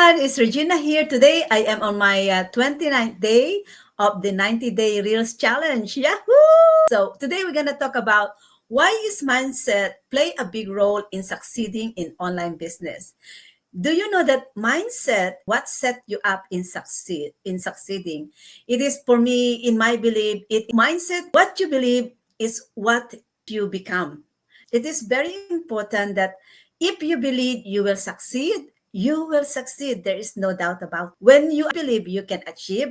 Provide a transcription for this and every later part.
everyone, it's Regina here. Today I am on my 29th day of the 90-day Reels Challenge. Yahoo! So today we're going to talk about why is mindset play a big role in succeeding in online business. Do you know that mindset, what set you up in succeeding? It is for me, in my belief, mindset, what you believe is what you become. It is very important that if you believe you will succeed, you will succeed. There is no doubt about it. When you believe you can achieve,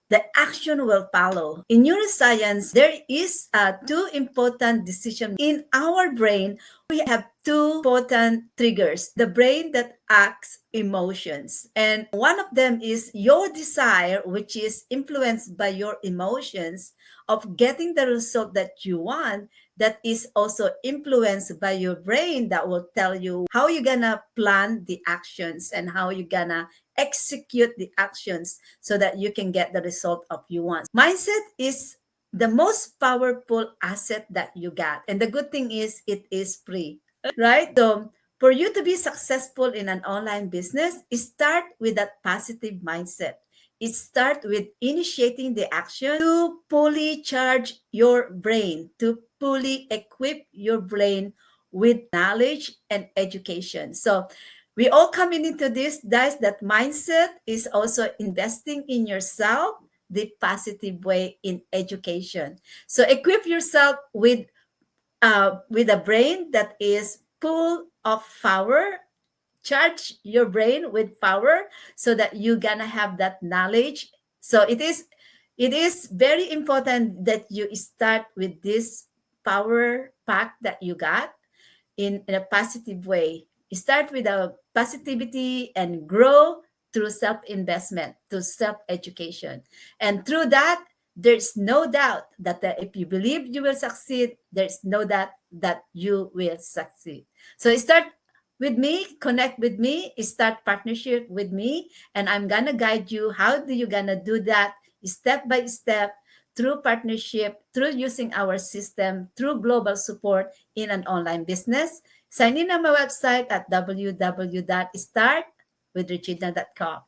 the action will follow. In neuroscience, there is two important decisions in our brain. We have two important triggers. The brain that acts emotions. And one of them is your desire, which is influenced by your emotions of getting the result that you want, that is also influenced by your brain that will tell you how you're gonna plan the actions and how you're gonna execute the actions so that you can get the result of you want. Mindset is the most powerful asset that you got. And the good thing is it is free, right? So for you to be successful in an online business, start with that positive mindset. It starts with initiating the action to fully charge your brain, to fully equip your brain with knowledge and education. So we all coming into this, guys, that mindset is also investing in yourself the positive way in education. So equip yourself with a brain that is full of power. Charge your brain with power so that you're gonna have that knowledge. So it is very important that you start with this power pack that you got in a positive way. Start with a positivity and grow through self-investment, through self-education. And through that, there's no doubt that if you believe you will succeed, there's no doubt that you will succeed. So start with me, connect with me, start partnership with me, and I'm gonna guide you how do you gonna do that step by step through partnership, through using our system, through global support in an online business. Sign in on my website at www.startwithregina.com.